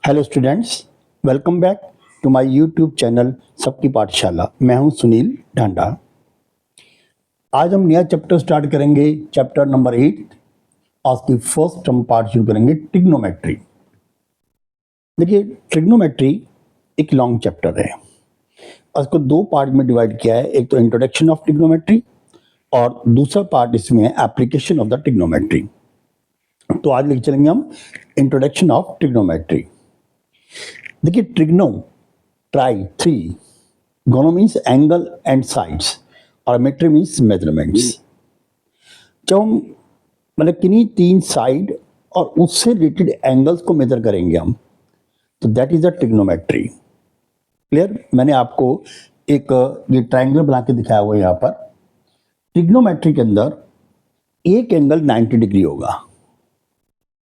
Hello students, welcome back to my YouTube channel Sabki Pathshala. मैं हूं सुनील ढांडा। आज हम नया चैप्टर स्टार्ट करेंगे, चैप्टर नंबर 8। आज की फर्स्ट हम पार्ट शुरू करेंगे ट्रिग्नोमेट्री। देखिए, ट्रिग्नोमेट्री एक लॉन्ग चैप्टर है। उसको दो पार्ट में डिवाइड किया है, एक तो इंट्रोडक्शन ऑफ ट्रिग्नोमेट्री और दूसरा पार्ट इसमें है एप्लीकेशन ऑफ द ट्रिग्नोमेट्री। तो आज लेके चलेंगे हम इंट्रोडक्शन ऑफ ट्रिग्नोमेट्री। देखिए, ट्रिग्नो ट्राई थ्री, गोनो मीन्स एंगल एंड साइड्स और मेट्री मीन्स मेजरमेंट्स। जब हम मतलब किन्हीं तीन साइड और उससे रिलेटेड एंगल्स को मेजर करेंगे हम, तो that is a trigonometry. Clear? मैंने आपको एक ये ट्रायंगल बना के दिखाया हुआ है यहाँ पर। ट्रिग्नोमेट्री के अंदर एक एंगल 90 डिग्री होगा।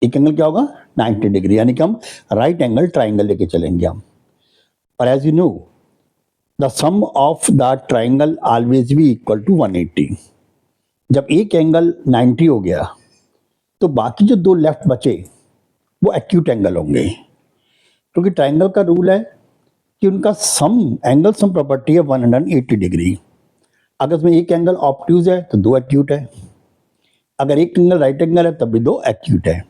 एक एंगल क्या होगा? 90 डिग्री, यानी कि हम राइट एंगल ट्राइंगल लेके चलेंगे हम। और as you know, the sum of the triangle always be equal to 180। जब एक एंगल 90 हो गया तो बाकी जो दो लेफ्ट बचे वो एक्यूट एंगल होंगे, क्योंकि ट्राइंगल का रूल है कि उनका सम एंगल सम प्रॉपर्टी है 180 डिग्री। अगर उसमें एक एंगल ऑब्ट्यूज है तो दो एक्यूट है, अगर एक एंगल राइट एंगल है तब भी दो एक्यूट है।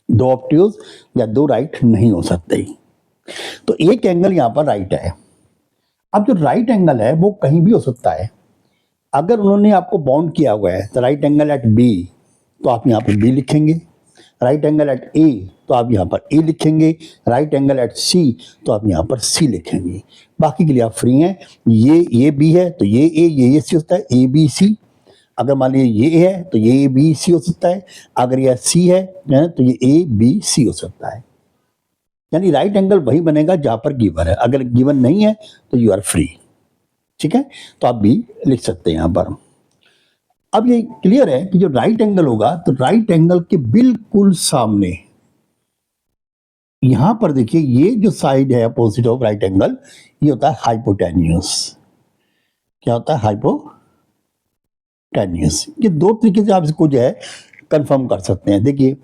दो ऑब्ट्यूज या दो राइट नहीं हो सकते। तो एक एंगल यहाँ पर राइट है। अब जो राइट एंगल है वो कहीं भी हो सकता है। अगर उन्होंने आपको बाउंड किया हुआ है तो राइट एंगल एट बी, तो आप यहाँ पर बी लिखेंगे। राइट एंगल एट ए तो आप यहाँ पर ए लिखेंगे। राइट एंगल एट सी तो आप यहाँ पर सी लिखेंगे। बाकी के लिए आप फ्री हैं। ये बी है तो ये ए, ये सी होता है, ए बी सी। अगर मान लीजिए ये है तो ये बी सी हो सकता है। अगर यह सी है तो ये ए बी सी हो सकता है। यानी राइट एंगल वही बनेगा जहां पर गिवन है। अगर गिवन नहीं है तो यू आर फ्री। ठीक है, तो आप भी लिख सकते हैं यहां पर। अब ये क्लियर है कि जो राइट एंगल होगा तो राइट एंगल के बिल्कुल सामने यहां पर देखिए, ये जो साइड है अपोजिट ऑफ राइट एंगल, ये होता है हाइपोटेन्यूस। क्या होता है? हाइपोटेन्यूस। ये दो तरीके से आप इसको जो है कंफर्म कर सकते हैं। देखिए,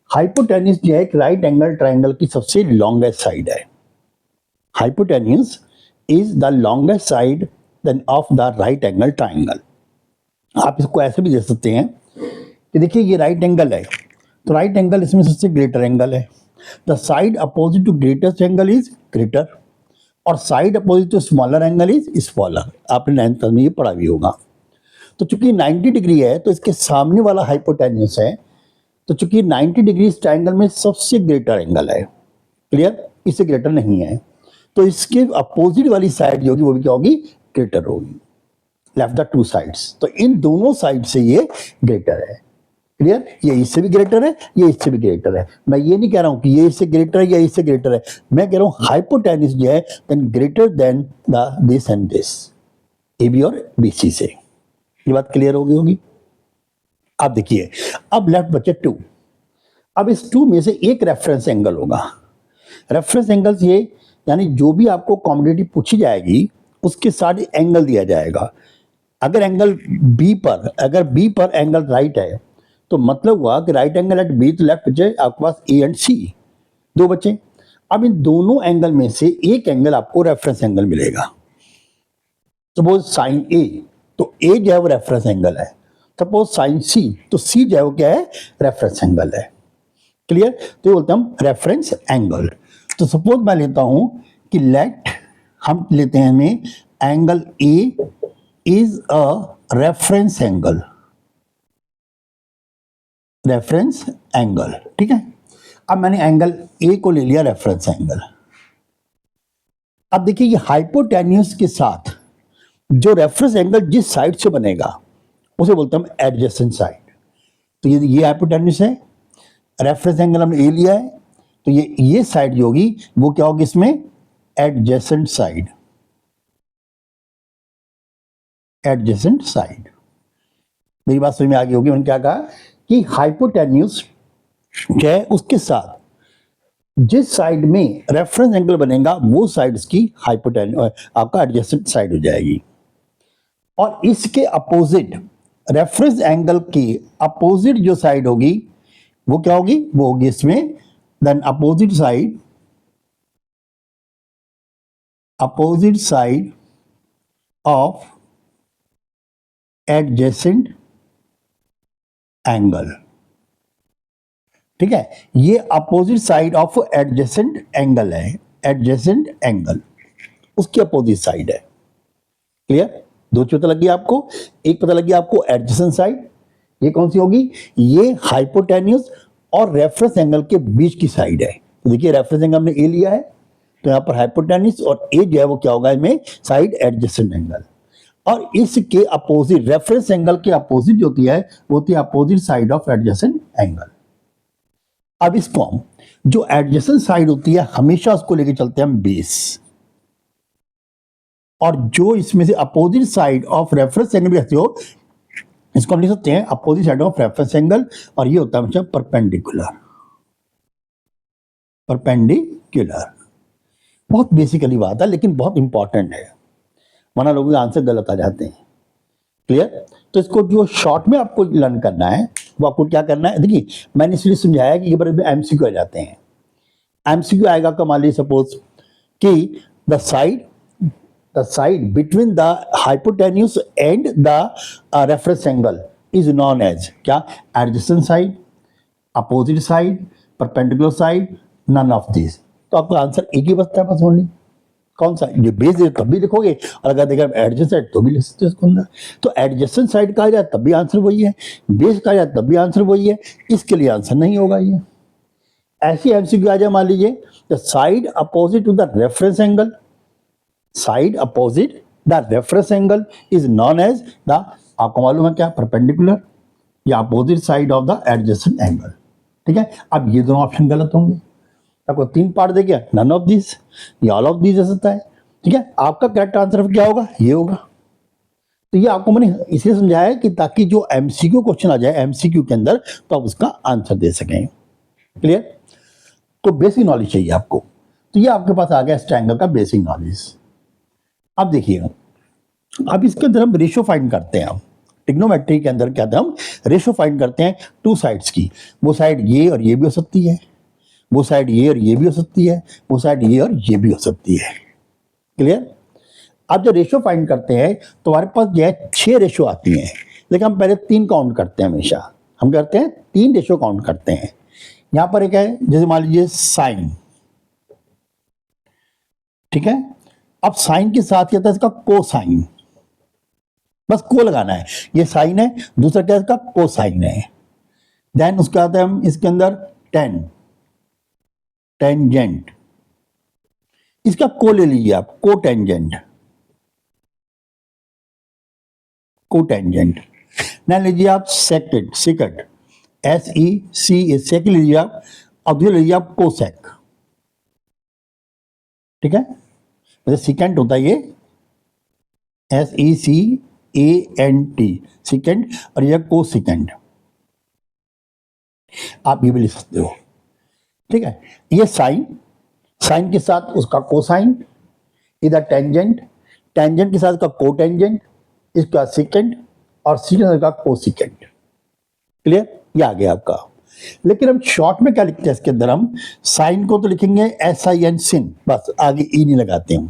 हाइपोटेन्यूस जो है एक राइट एंगल ट्राइंगल की सबसे लॉन्गेस्ट साइड है। Hypotenuse is the longest side then of the right angle triangle. आप इसको ऐसे भी दे सकते हैं कि देखिए, ये राइट एंगल है तो राइट एंगल इसमें सबसे ग्रेटर एंगल है। The side opposite to greatest angle is greater और side opposite to smaller angle is smaller. आपने 9th में ये पढ़ा भी होगा। तो चूंकि 90 डिग्री है तो इसके सामने वाला हाइपोटेन्यूस है, तो चूंकि 90 डिग्री इस ट्राइंगल में सबसे ग्रेटर एंगल है। क्लियर? इससे ग्रेटर नहीं है, तो इसके अपोजिट वाली साइड जो होगी वो भी क्या होगी? ग्रेटर होगी। लेफ्ट द टू साइड्स, तो इन दोनों साइड से ये ग्रेटर है। क्लियर? ये इससे भी ग्रेटर है, ये इससे भी ग्रेटर है। मैं ये नहीं कह रहा हूं कि ये इससे ग्रेटर है या इससे ग्रेटर है, मैं कह रहा हूं हाइपोटेन्यूस जो है then greater than the this and this, A B और बी सी से। ये बात क्लियर हो गई होगी। अब देखिए, अब लेफ्ट बचे 2। अब इस 2 में से एक रेफरेंस एंगल होगा। रेफरेंस एंगल्स ये, यानी जो भी आपको कॉमोडिटी पूछी जाएगी उसके साथ एंगल दिया जाएगा। अगर एंगल बी पर, अगर बी पर एंगल राइट है तो मतलब हुआ कि राइट एंगल एट बी, तो लेफ्ट बचे आपके पास ए एंड सी, दो बचे। अब इन दोनों एंगल में से एक एंगल आपको रेफरेंस एंगल मिलेगा। सपोज साइन ए, तो ए जो है वो रेफरेंस एंगल है। सपोज साइन सी, तो सी जो है वो क्या है? रेफरेंस एंगल है। क्लियर? तो ये बोलते हैं हम रेफरेंस एंगल। तो सपोज मैं लेता हूं कि लेट, हम लेते हैं में angle A is a reference angle. Reference angle, ठीक है। अब मैंने एंगल ए को ले लिया रेफरेंस एंगल। अब देखिए, ये हाइपोटेन्यूस के साथ जो रेफरेंस एंगल जिस साइड से बनेगा उसे बोलते हैं हम एडजेसेंट साइड। तो ये हाइपोटेन्यूस है, रेफरेंस एंगल हमने ए लिया है, तो ये साइड जो होगी वो क्या होगी इसमें? Adjacent side. Adjacent side. मेरी बात समझ में आ गई होगी। मैंने क्या कहा कि हाइपोटेन्यूस क्या है, उसके साथ जिस साइड में रेफरेंस एंगल बनेगा वो साइड की हाइपोटेन्यूस आपका एडजेसेंट साइड हो जाएगी। और इसके अपोजिट, रेफरेंस एंगल की अपोजिट जो साइड होगी वो क्या होगी? वो होगी इसमें then opposite side of adjacent angle. ठीक है, ये opposite side of adjacent angle है, एडजेसेंट एंगल उसकी अपोजिट साइड है। क्लियर? दो चीज पता लगी आपको, एक पता लगी आपको एडजेसेंट साइड, ये कौन सी होगी, ये हाइपोटेन्यूस और रेफरेंस एंगल के बीच की साइड है। तो देखिए रेफरेंस एंगल हमने ए लिया है, तो यहां पर हाइपोटेन्यूस और ए जो है वो क्या होगा इसमें, साइड एडजेसेंट एंगल। और इसके अपोजिट, रेफरेंस एंगल के अपोजिट जो होती है वो होती है opposite side of adjacent angle. अब इसको हम, जो एडजेसेंट साइड होती है हमेशा उसको लेके चलते हैं हम बेस, और जो इसमें से opposite side of reference angle कहते हो इसको हम लिख सकते हैं opposite side of reference angle, और ये होता है हमेशा परपेंडिकुलर। परपेंडिकुलर बहुत बेसिकली बात है लेकिन बहुत इंपॉर्टेंट है, वरना लोगों के आंसर गलत आ जाते हैं। क्लियर? तो इसको जो शॉर्ट में आपको लर्न करना है वो आपको क्या करना है, देखिए मैंने इसलिए समझाया कि ये बार एमसीक्यू आ जाते हैं। एमसीक्यू आएगा का मान लीजिए सपोज कि the side between the hypotenuse and the reference angle is known as क्या, adjacent side, opposite side, perpendicular side, none of this. तो आपका आंसर एक ही बचता है बस ओनली, कौन सा, ये बेस है तब भी लिखोगे, और अगर देखा एडजेसेंट साइड तो भी लिख सकते हो इसको अंदर। तो एडजेसेंट साइड कहा जाए तब भी आंसर वही है, बेस कहा जाए तब भी आंसर वही है, इसके लिए आंसर नहीं होगा ये। ऐसी एमसीक्यू आ जाए, मान लीजिए the side opposite to the reference angle, side opposite the reference angle is known as the, आपको मालूम है क्या, परपेंडिकुलर या opposite side of the adjacent angle. ठीक है, अब ये दोनों ऑप्शन गलत होंगे, आपको तीन पार्ट दे गया, नन ऑफ दिस या ऑल ऑफ दिस हो सकता है। ठीक है, आपका करेक्ट आंसर क्या होगा, ये होगा। तो ये आपको मैंने इसलिए समझाया है कि ताकि जो एमसीक्यू क्वेश्चन आ जाए एमसीक्यू के अंदर तो आप उसका आंसर दे सकें। क्लियर? तो बेसिक नॉलेज चाहिए आपको, तो ये आपके पास आ गया इस ट्रायंगल का बेसिक नॉलेज। अब देखिएगा, अब इसके अंदर हम रेशियो फाइंड करते हैं। ट्रिग्नोमेट्री के अंदर क्या था, हम रेशियो फाइंड करते हैं टू साइड्स की, वो साइड ये और ये भी हो सकती है, वो साइड ये और ये भी हो सकती है, वो साइड ये और ये भी हो सकती है। क्लियर? अब जब रेशियो फाइंड करते हैं तो हमारे पास जो है 6 रेशियो आती हैं, लेकिन हम पहले 3 काउंट करते हैं हमेशा। हम करते हैं 3 रेशियो काउंट करते हैं। यहां पर एक है, जैसे मान लीजिए साइन, ठीक है, अब साइन के साथ क्या था इसका कोसाइन, बस को लगाना है, ये साइन है, दूसरा क्या है इसका कोसाइन है। देन उसके बाद है हम इसके अंदर टेंजेंट, इसका को ले लीजिए आप, कोटेंजेंट, कोटेंजेंट। ना लीजिए आप सेकेंड, सेकट, SEC सेक लीजिए आप, अब ये लीजिए आप कोसेक। ठीक है, वैसे सिकेंट होता है ये, SECANT, सिकेंट, और यह कोसिकेंट, आप ये भी लिख सकते हो। ठीक है, ये साइन, साइन के साथ उसका कोसाइन, इधर टेंजेंट, टेंजेंट के साथ का कोटेंजेंट, इसका सिकेंट, और सिकेंट का कोसिकेंट। क्लियर? ये आ गया आपका। लेकिन हम शॉर्ट में क्या लिखते हैं इसके अंदर, हम साइन को तो लिखेंगे SIN, सिन, बस आगे ई नहीं लगाते हम।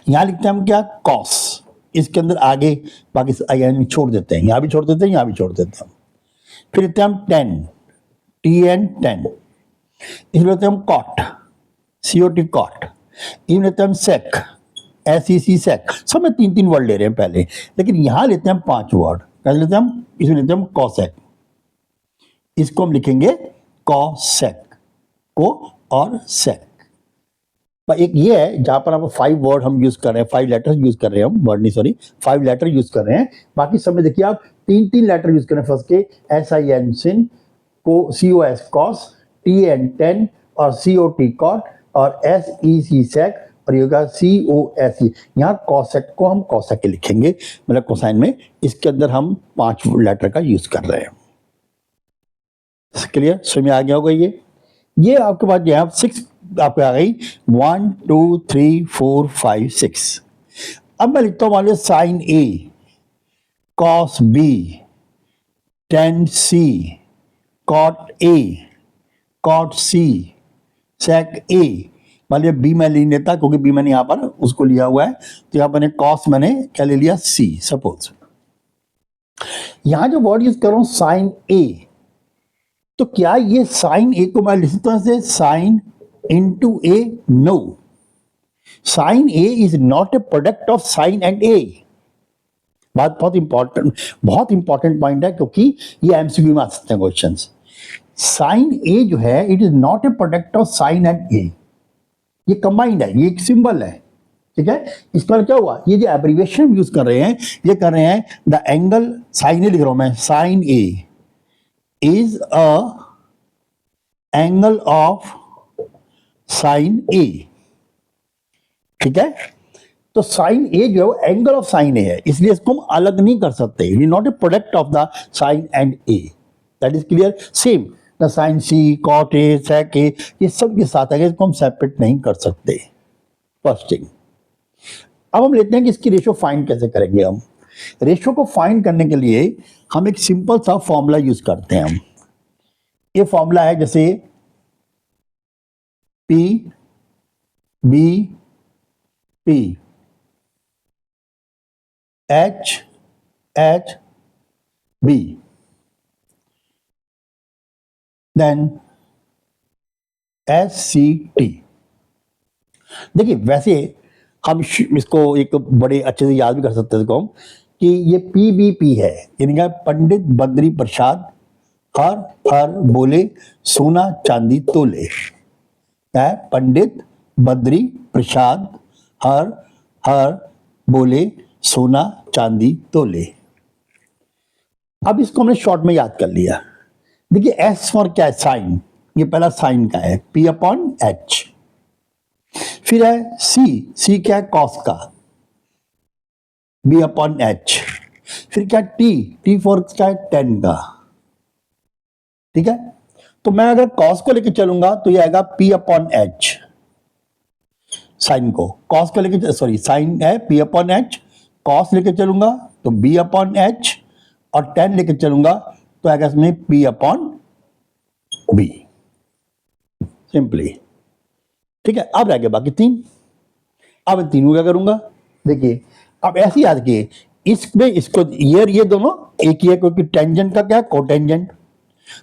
यहां लिखते हैं हम क्या, कॉस, इसके अंदर आगे बाकी IN छोड़ देते हैं, यहां भी छोड़ देते हैं, यहां भी छोड़ देते हैं। फिर लिखते हैं हम टेन, TN, 10, इसमें लेते हैं हम कॉट, COT, कॉट, इसमें लेते हैं हम सेक, SEC, सेक। सब में 3-3 वर्ड ले रहे हैं पहले, लेकिन यहां लेते हैं हम 5 वर्ड। कैसे लेते हैं हम, इसमें लेते हैं हम कॉसेक, इसको हम लिखेंगे कॉसेक, को और सेक। एक ये है जहां पर आप 5 वर्ड हम यूज कर रहे हैं, 5 लेटर यूज कर रहे हैं, हम वर्ड नहीं सॉरी 5 लेटर यूज कर रहे हैं। बाकी सब में देखिए आप 3-3 लेटर यूज कर रहे हैं। फर्स्ट के SIN, सिन, को COS, कॉस, TN, 10, और COT, कॉट, और SEC, सेक, और ये होगा COSE। यहाँ कॉसेक को हम कॉसेक के लिखेंगे, मतलब कोसाइन में, इसके अंदर हम 5 लेटर का यूज कर रहे हैं। क्लियर? समझ आ गया होगा ये आपके पास जो है 6 आपको आ गई, 1 2 3 4 5 6। अब मैं लिखता हूं मान लीजिए sine A, cos B, tan C, cot A, cot C sec A, मान लिया बी मैं नहीं लेता क्योंकि बी मैंने यहां पर उसको लिया हुआ है, तो यहां पर कॉस मैंने क्या ले लिया, सी। सपोज यहां जो वर्ड यूज कर रहा हूं साइन ए, तो क्या ये साइन ए को मैं लिख सकता हूं ऐसे sine into A? No, sine A is not a product of sine and A. बात बहुत इंपॉर्टेंट पॉइंट है, क्योंकि ये एमसीक्यू में आ सकते हैं क्वेश्चंस। साइन ए जो है it is not a product of sine and A, ये कंबाइंड है, ये एक सिंबल है, ठीक है। इस पर क्या हुआ, ये जो एब्रीविएशन यूज कर रहे हैं, ये कर रहे हैं द एंगल, साइन ए लिख रहा हूं मैं, sine A is a angle of sine A, ठीक है। तो साइन ए जो है एंगल ऑफ साइन ए है, इसलिए इसको हम अलग नहीं कर सकते, it is not a product of the sine and A, that is clear. Same the sine C, cot A, sec A, ये सब के साथ है, इसको हम सेपरेट नहीं कर सकते, फर्स्ट थिंग। अब हम लेते हैं कि इसकी रेशो फाइंड कैसे करेंगे। हम रेशो को फाइंड करने के लिए हम एक सिंपल सा फॉर्मूला यूज करते हैं। हम ये फॉर्मूला है जैसे P B P H H B then SCT। देखिए वैसे हम इसको एक बड़े अच्छे से याद भी कर सकते हैं इसको हम, कि ये PBP है, यानी कि पंडित बद्री प्रसाद हर हर बोले सोना चांदी तोले, है पंडित बद्री प्रसाद हर हर बोले सोना चांदी तोले। अब इसको हमने शॉर्ट में याद कर लिया। देखिए एस फॉर क्या है, साइन, ये पहला साइन का है, P अपॉन H। फिर है सी क्या है, कॉस का, B अपॉन H। फिर क्या टी फॉर क्या है, टेन का, ठीक है। तो मैं अगर कॉस को लेके चलूंगा तो ये आएगा P अपॉन H, साइन को कॉस को लेके, सॉरी साइन है P अपॉन H, कॉस लेके चलूंगा तो B अपॉन H, और टेन लेके चलूंगा तो आएगा इसमें P अपॉन B, सिंपली, ठीक है। अब रह गया बाकी तीन। अब इन तीनों क्या करूंगा, देखिए अब ऐसे याद किए, इसमें इसको ये दोनों एक ही है, क्योंकि टेंजेंट का क्या है, कोटेंजेंट,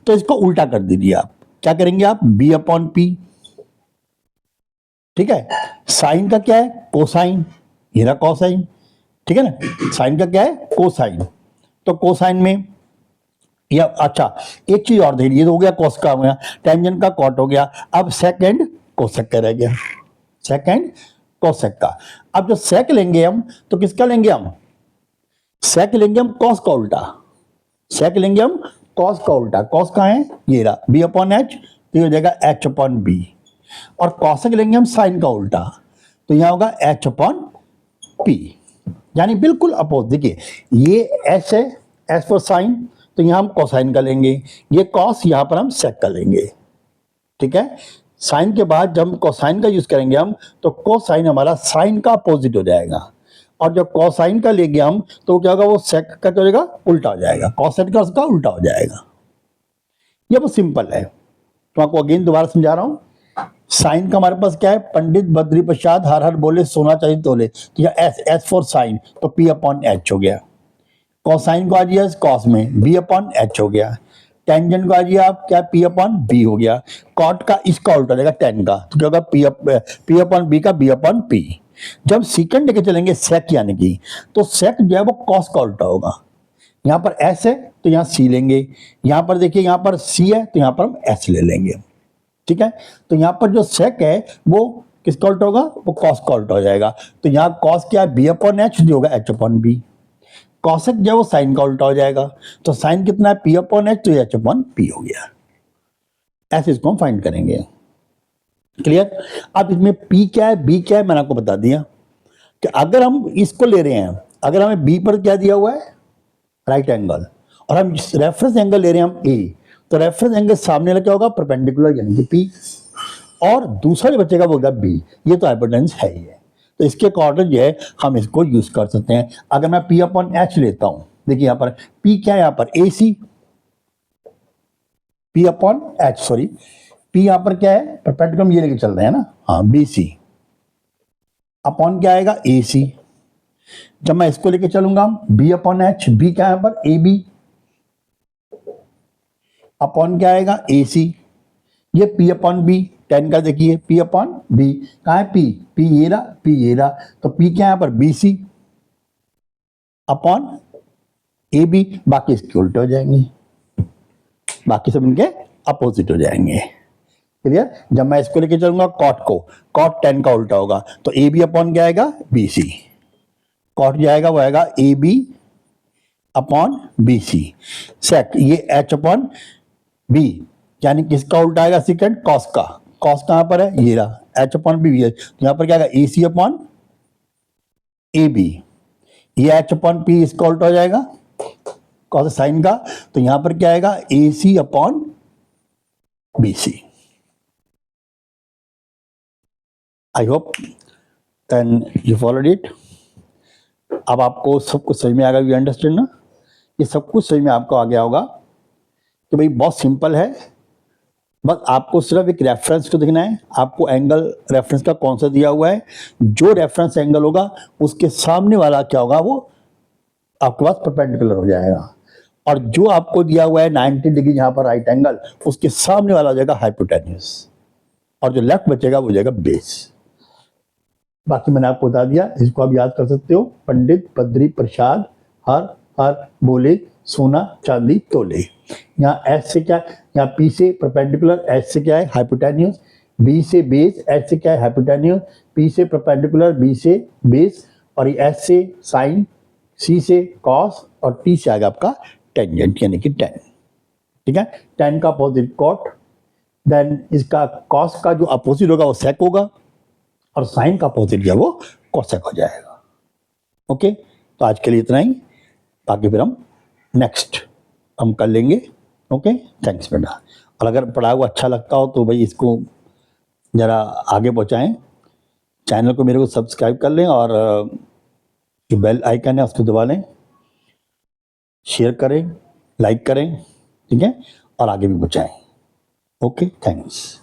तो इसको उल्टा कर दीजिए। आप क्या करेंगे, आप B अपॉन P, ठीक है। साइन का क्या है, कोसाइन, ये रहा कोसाइन, ठीक है ना। साइन का क्या है, कोसाइन, तो कोसाइन में या अच्छा एक चीज और दे, ये तो हो गया कॉस का हो गया, टेंजेंट का कॉट हो गया, अब सेकंड कोसेक का रह गया, सेकंड कोसेक का। अब जो सेक लेंगे हम तो किसका लेंगे, हम सेक लेंगे हम कॉस का उल्टा, सेक लेंगे हम कॉस का उल्टा। कॉस का है ये रहा B अपॉन H, तो ये हो जाएगा H अपॉन B, और कॉसेक लेंगे हम साइन का उल्टा, तो यहां होगा H अपॉन P, यानी बिल्कुल अपोज। देखिए ये S है, S फॉर साइन, तो यहां हम कोसाइन का लेंगे, ये कॉस, यहां पर हम सेक का लेंगे, ठीक है। साइन के बाद जब हम कोसाइन का यूज करेंगे हम, तो कोसाइन हमारा साइन का अपोजिट हो जाएगा, और जब कोसाइन का लेंगे हम तो क्या होगा, वो सेक का चलेगा उल्टा हो जाएगा, कोसेक का उसका उल्टा हो जाएगा। ये वो सिंपल है, तो आपको अगेन दोबारा समझा रहा हूं। साइन का हमारे पास क्या है, पंडित बद्री प्रसाद हर हर बोले सोना चाहिए तोले, तो यह एस फॉर साइन, तो P अपॉन H हो गया। कोसाइन को आ गया कॉस में B अपॉन H हो गया, टेंजेंट को आ गया आप क्या, P अपॉन B हो गया, कॉट का इसका उल्टा देगा टेन का, तो क्या होगा P अपॉन B का B अपॉन P। जब सीकेंड लेके चलेंगे सेक यानी कि, तो सेक जो है वो कॉस का उल्टा होगा। यहां पर S है तो यहां C लेंगे, यहां पर देखिए यहां पर C है तो यहां पर हम S ले लेंगे, ठीक है। तो यहां पर जो सेक है वो किसका उल्टा होगा, वो कॉस का उल्टा हो जाएगा, तो यहां कॉस क्या है, B अपॉन H, जो होगा H अपॉन B। कॉसेक जो है वो साइन का उल्टा हो जाएगा, तो साइन कितना है, P अपॉन H, तो H अपॉन P हो गया। ऐसे इसको हम फाइंड करेंगे, क्लियर। अब इसमें P क्या है, B क्या है, मैंने आपको बता दिया कि अगर हम इसको ले रहे हैं, अगर हमें B पर क्या दिया हुआ है, राइट एंगल, और हम रेफरेंस एंगल ले रहे हैं हम A, तो रेफरेंस एंगल सामने वाला क्या होगा, परपेंडिकुलर यानी कि P, और दूसरा जो बचेगा वो होगा B, ये तो हाइपोटेन्यूस है ही है, तो इसके अकॉर्डिंग जो है हम इसको यूज कर सकते हैं। अगर मैं P अपॉन H लेता हूं, देखिए यहां पर P क्या है, यहां पर AC, P upon H, sorry P यहां पर क्या है, परपेंडिकुलर ये लेके चल रहे हैं ना, हाँ बी सी, अपॉन क्या आएगा ए सी। जब मैं इसको लेके चलूंगा बी अपॉन एच, बी क्या है यहाँ पर ए बी, अपॉन क्या आएगा ए सी, ये पी अपॉन बी, टेन का देखिए पी अपॉन बी, कहाँ है पी, पी ये रहा, पी ये रहा, तो पी क्या है यहाँ पर B C upon A B, बाकी इसके उल्टे हो जाएंगे, बाकी सब इनके अपोजिट हो जाएंगे। क्लियर। जब मैं इसको लेके चलूंगा कॉट को, कॉट टेन का उल्टा होगा, तो ए बी अपॉन क्या आएगा बी सी, कॉट जाएगा वो आएगा A B upon B C, sec ये एच अपॉन बी, यानी किसका उल्टा आएगा सेकंड, कॉस का, कॉस कहां पर है ये रहा, एच अपॉन बी है, तो यहां पर क्या आएगा A C upon A B, ये एच अपॉन पी इसका उल्टा हो जाएगा कॉस साइन का, तो यहां पर क्या आएगा A C upon B C. I hope then you followed it. अब आपको सब कुछ समझ में आ गया, यू अंडरस्टैंड ना, ये सब कुछ समझ में आपको आ गया होगा कि भाई बहुत सिंपल है, बस आपको सिर्फ एक रेफरेंस को देखना है, आपको एंगल रेफरेंस का कौन सा दिया हुआ है, जो रेफरेंस एंगल होगा उसके सामने वाला क्या होगा वो आपके पास परपेंडिकुलर हो जाएगा, और जो आपको दिया हुआ है 90 डिग्री यहाँ पर राइट एंगल, उसके सामने वाला हो जाएगा हाइपोटेन्यूस, और जो लेफ्ट बचेगा वो जाएगा बेस। बाकी मैंने आपको बता दिया, इसको आप याद कर सकते हो, पंडित बद्री प्रसाद हर हर बोले सोना चांदी तोले। यहाँ एस से क्या, यहाँ पी से परपेंडिकुलर, एस से क्या है हाइपोटेन्यूस, बी से बेस, एच से क्या है हाइपोटेन्यूस, पी से परपेंडिकुलर, बी से बेस, और ये एस से साइन, सी से कॉस, और टी से आएगा आपका टेंजेंट यानी कि टेन। ठीक है, टेन का अपोजिट कॉट, देन इसका कॉस का जो अपोजिट होगा वो सेक होगा, और साइन का अपोजिट जो वो कोसेक हो जाएगा। ओके, तो आज के लिए इतना ही, बाकी फिर हम नेक्स्ट हम कर लेंगे। ओके, थैंक्स बेटा। और अगर पढ़ा हुआ अच्छा लगता हो तो भाई इसको ज़रा आगे पहुँचाएँ, चैनल को मेरे को सब्सक्राइब कर लें, और जो बेल आइकन है उसको दबा लें, शेयर करें, लाइक करें, ठीक है, और आगे भी पहुँचाएँ। Okay, thanks.